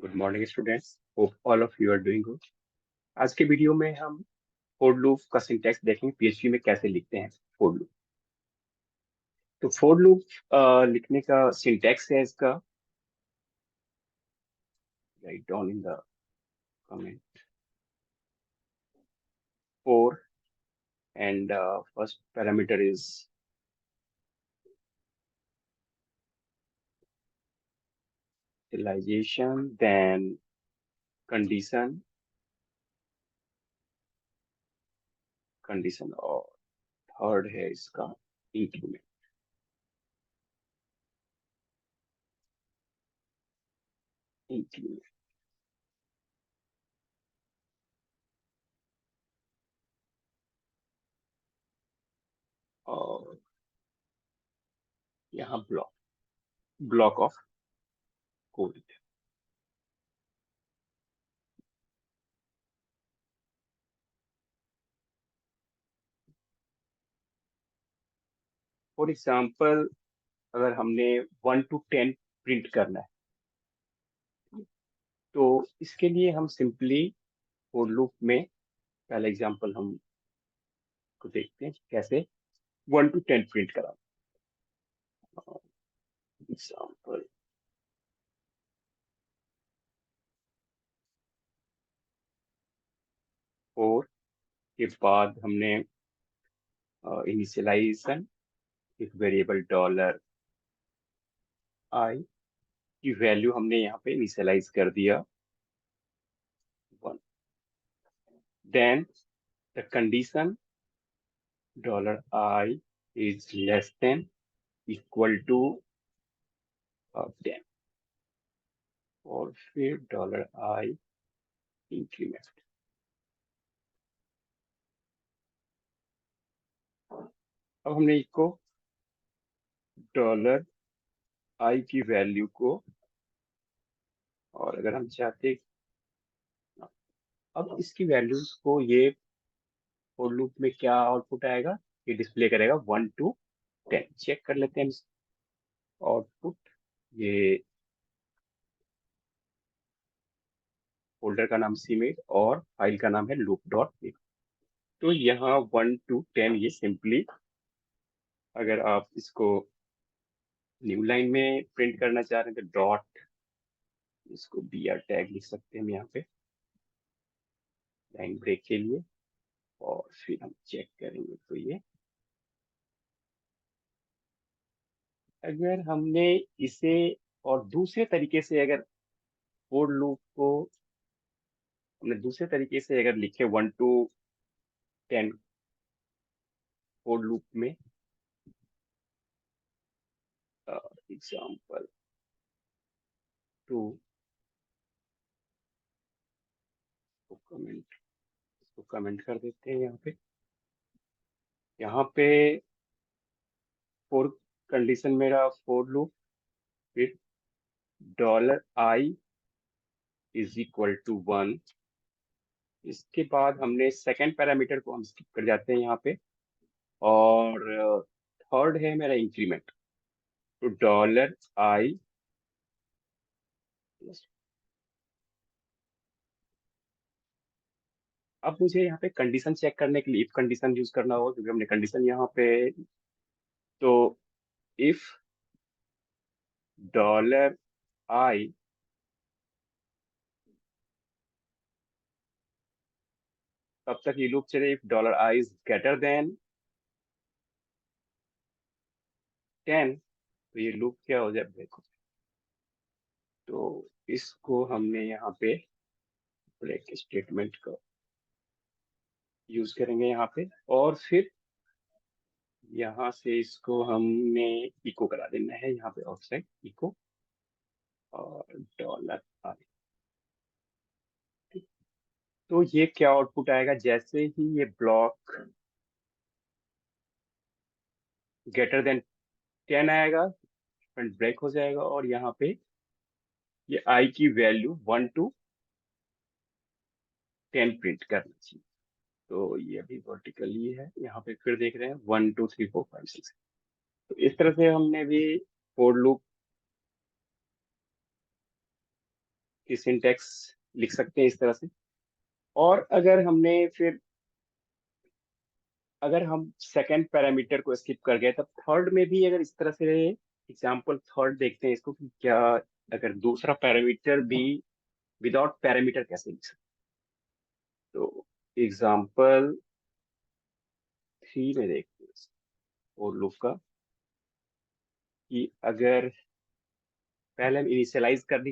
Good morning students, hope all of you are doing good. आज के video में हम फोर लूप का सिंटैक्स देखेंगे, पीएचपी में कैसे लिखते हैं फोर लूप। तो फोर लूप लिखने का सिंटैक्स है इसका, write down in the comment. For and first parameter is initialization, then condition और थर्ड है इसका इंक्रीमेंट। और यहाँ block of code. For example, अगर हमने 1 to 10 प्रिंट करना है तो इसके लिए हम सिंपली फॉर लूप में पहला एग्जांपल हम को देखते हैं कैसे 1 to 10 प्रिंट करा। एग्जांपल 4 के बाद हमने इनिशियलाइजेशन, एक वेरिएबल $i की वैल्यू हमने यहाँ पे इनिशियलाइज कर दिया 1। Then the condition $i is less than equal to 10 और फिर $i इंक्रीमेंट। अब हमने इसको $i की वैल्यू को, और अगर हम चाहते, अब इसकी वैल्यूज को ये फॉर लूप में क्या आउटपुट आएगा, ये डिस्प्ले करेगा 1 to 10। चेक कर लेते हैं आउटपुट। ये फोल्डर का नाम सीमेट और फाइल का नाम है loop.txt। तो यहाँ 1 to 10 ये सिंपली, अगर आप इसको न्यू लाइन में प्रिंट करना चाह रहे हैं तो डॉट, इसको br टैग लिख सकते हैं हम यहाँ पे लाइन ब्रेक के लिए, और फिर हम चेक करेंगे तो ये, अगर हमने इसे और दूसरे तरीके से, अगर फोर लूप को हमने दूसरे तरीके से अगर लिखे 1 to 10 फोर लूप में, एग्जाम्पल 2 इसको कमेंट कर देते हैं यहाँ पे फोर कंडीशन मेरा फोर लूप, फिर $i इज इक्वल टू 1। इसके बाद हमने सेकंड पैरामीटर को हम स्किप कर जाते हैं यहाँ पे, और थर्ड है मेरा इंक्रीमेंट। तो $i, अब मुझे यहाँ पे कंडीशन चेक करने के लिए इफ कंडीशन यूज करना होगा, क्योंकि हमने कंडीशन यहाँ पे, तो इफ $i तब तक ये लूप चले, if $i is greater than 10 तो ये लूप क्या हो जाए, ब्रेक हो जाए। तो इसको हमने यहाँ पे ब्रेक स्टेटमेंट का यूज करेंगे यहाँ पे, और फिर यहाँ से इसको हमने इको करा देना है यहाँ पे, आउटसाइड इको और $i। तो ये क्या आउटपुट आएगा, जैसे ही ये ब्लॉक ग्रेटर देन 10 आएगा, फ्रंट ब्रेक हो जाएगा, और यहाँ पे ये i की वैल्यू 1 to 10 प्रिंट करना चाहिए। तो ये अभी वर्टिकली है, यहाँ पे फिर देख रहे हैं 1 2 3 4 5 6। तो इस तरह से हमने भी फोर लूप की सिंटैक्स लिख सकते हैं इस तरह से। और अगर हम सेकंड पैरामीटर को स्किप कर गए तब थर्ड में भी अगर इस तरह से एग्जांपल थर्ड देखते हैं इसको कि क्या अगर दूसरा पैरामीटर भी विदाउट पैरामीटर कैसे लिख सकते हैं। तो एग्जांपल 3 में देखते हैं और लूप का कि अगर पहले हम इनिशियलाइज कर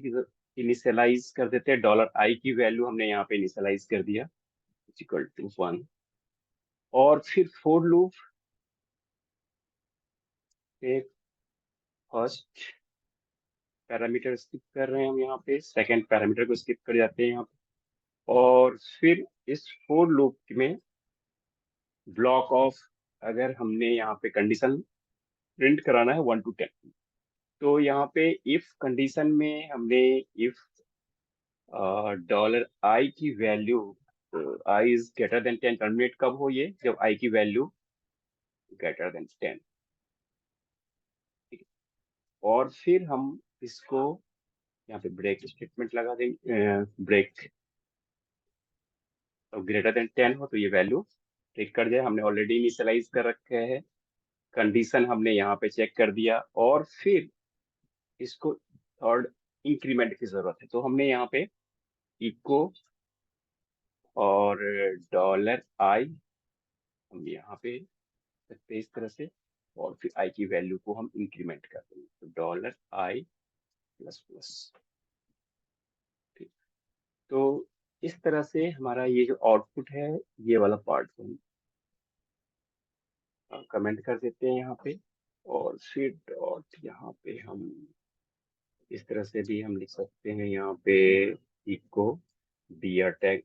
देते हैं $i की वैल्यू हमने यहाँ पे इनिशियलाइज कर दिया इक्वल टू 1। और फिर फोर लूप पे फर्स्ट पैरामीटर स्किप कर रहे हैं हम, यहाँ पे सेकंड पैरामीटर को स्किप कर जाते हैं यहाँ पे। और फिर इस फोर लूप में ब्लॉक ऑफ, अगर हमने यहाँ पे कंडीशन प्रिंट कराना है 1 to 10, तो यहाँ पे इफ कंडीशन में हमने इफ $i की value i is greater than 10 terminate कब हो ये, जब i की वैल्यू ग्रेटर देन 10। और फिर हम इसको यहाँ पे ब्रेक स्टेटमेंट लगा देंगे, ब्रेक ग्रेटर देन 10 हो तो ये वैल्यू टिक कर जाए। हमने ऑलरेडी इनिशियलाइज कर रखे हैं, कंडीशन हमने यहाँ पे चेक कर दिया, और फिर इसको थर्ड इंक्रीमेंट की जरूरत है, तो हमने यहाँ पे इको और $i हम यहाँ पे सकते हैं इस तरह से, और फिर i की वैल्यू को हम इंक्रीमेंट कर देंगे, तो $i प्लस प्लस। ठीक, तो इस तरह से हमारा ये जो आउटपुट है ये वाला पार्ट हम कमेंट कर देते हैं यहाँ पे। और फिर डॉट यहाँ पे हम इस तरह से भी हम लिख सकते हैं यहाँ पे इको दियर टैग।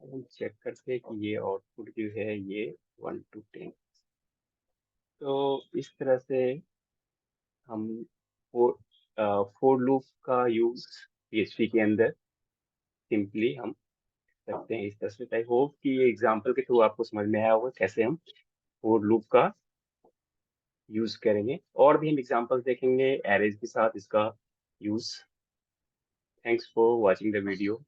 हम चेक करते हैं कि ये आउटपुट जो है ये 1 to 10। तो इस तरह से हम फोर फोर लूप का यूज PHP के अंदर सिंपली हम करते हैं इस तरह से। आई होप कि ये एग्जांपल के थ्रू आपको समझ में आया होगा कैसे हम फोर लूप का यूज करेंगे, और भी हम एग्जांपल्स देखेंगे एरेज के साथ इसका use. Thanks for watching the video.